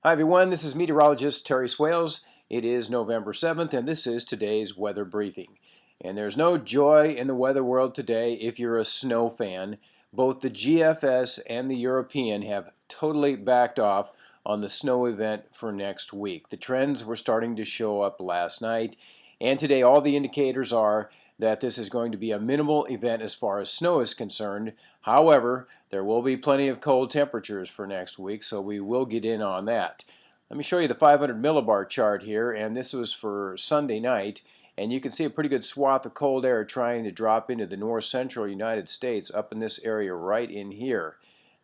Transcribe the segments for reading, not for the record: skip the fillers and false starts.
Hi everyone, this is meteorologist Terry Swails. It is November 7th and this is today's weather briefing. And there's no joy in the weather world today if you're a snow fan. Both the GFS and the European have totally backed off on the snow event for next week. The trends were starting to show up last night, and today all the indicators are that this is going to be a minimal event as far as snow is concerned. However, there will be plenty of cold temperatures for next week, so we will get in on that. Let me show you the 500 millibar chart here, and this was for Sunday night, and you can see a pretty good swath of cold air trying to drop into the north central United States up in this area right in here.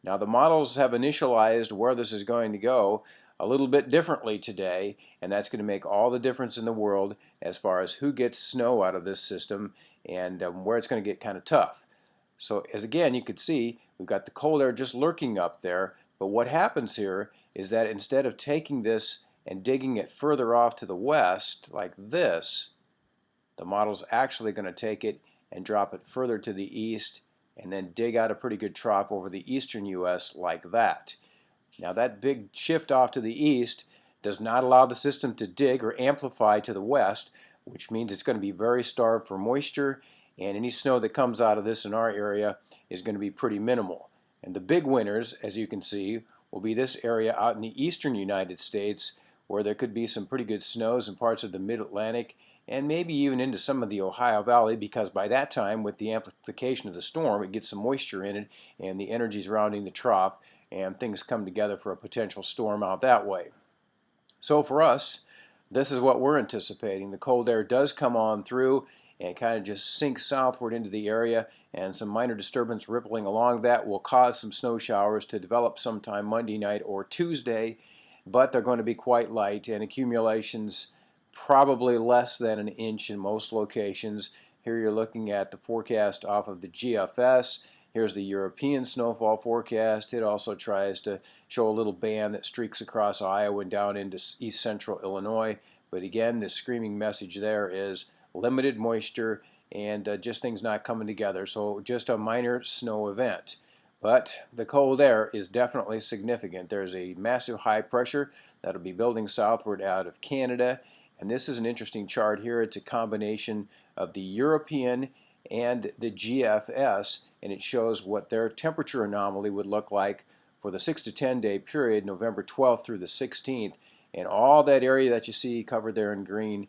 Now the models have initialized where this is going to go a little bit differently today, and that's going to make all the difference in the world as far as who gets snow out of this system and where it's going to get kind of tough. So as again you could see, we've got the cold air just lurking up there, but what happens here is that instead of taking this and digging it further off to the west like this, the model's actually going to take it and drop it further to the east and then dig out a pretty good trough over the eastern U.S. like that. Now that big shift off to the east does not allow the system to dig or amplify to the west, which means it's going to be very starved for moisture, and any snow that comes out of this in our area is going to be pretty minimal. And the big winners, as you can see, will be this area out in the eastern United States, where there could be some pretty good snows in parts of the mid-Atlantic and maybe even into some of the Ohio Valley, because by that time, with the amplification of the storm, it gets some moisture in it and the energy is rounding the trough and things come together for a potential storm out that way. So for us, this is what we're anticipating. The cold air does come on through and kind of just sinks southward into the area, and some minor disturbance rippling along that will cause some snow showers to develop sometime Monday night or Tuesday, but they're going to be quite light, and accumulations probably less than an inch in most locations. Here you're looking at the forecast off of the GFS. Here's the European snowfall forecast. It also tries to show a little band that streaks across Iowa and down into east central Illinois. But again, the screaming message there is limited moisture and just things not coming together. So just a minor snow event. But the cold air is definitely significant. There's a massive high pressure that'll be building southward out of Canada. And this is an interesting chart here. It's a combination of the European and the GFS, and it shows what their temperature anomaly would look like for the 6 to 10 day period, November 12th through the 16th. And all that area that you see covered there in green,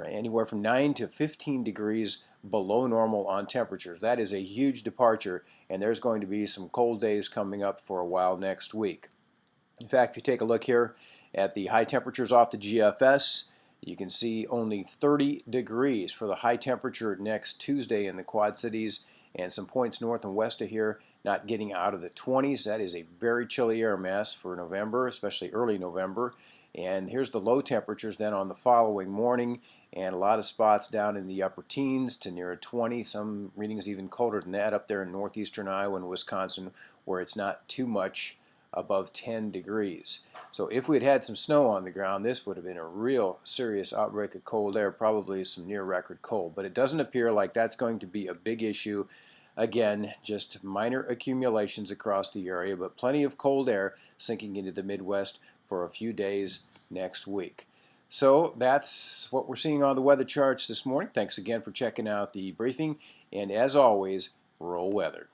anywhere from 9 to 15 degrees below normal on temperatures. That is a huge departure, and there's going to be some cold days coming up for a while next week. In fact, if you take a look here at the high temperatures off the GFS, you can see only 30 degrees for the high temperature next Tuesday in the Quad Cities, and some points north and west of here not getting out of the 20s. That is a very chilly air mass for November, especially early November. And here's the low temperatures then on the following morning, and a lot of spots down in the upper teens to near 20. Some readings even colder than that up there in northeastern Iowa and Wisconsin, where it's not too much above 10 degrees. So if we had had some snow on the ground, this would have been a real serious outbreak of cold air, probably some near record cold. But it doesn't appear like that's going to be a big issue. Again, just minor accumulations across the area, but plenty of cold air sinking into the Midwest for a few days next week. So that's what we're seeing on the weather charts this morning. Thanks again for checking out the briefing, and as always, roll weather.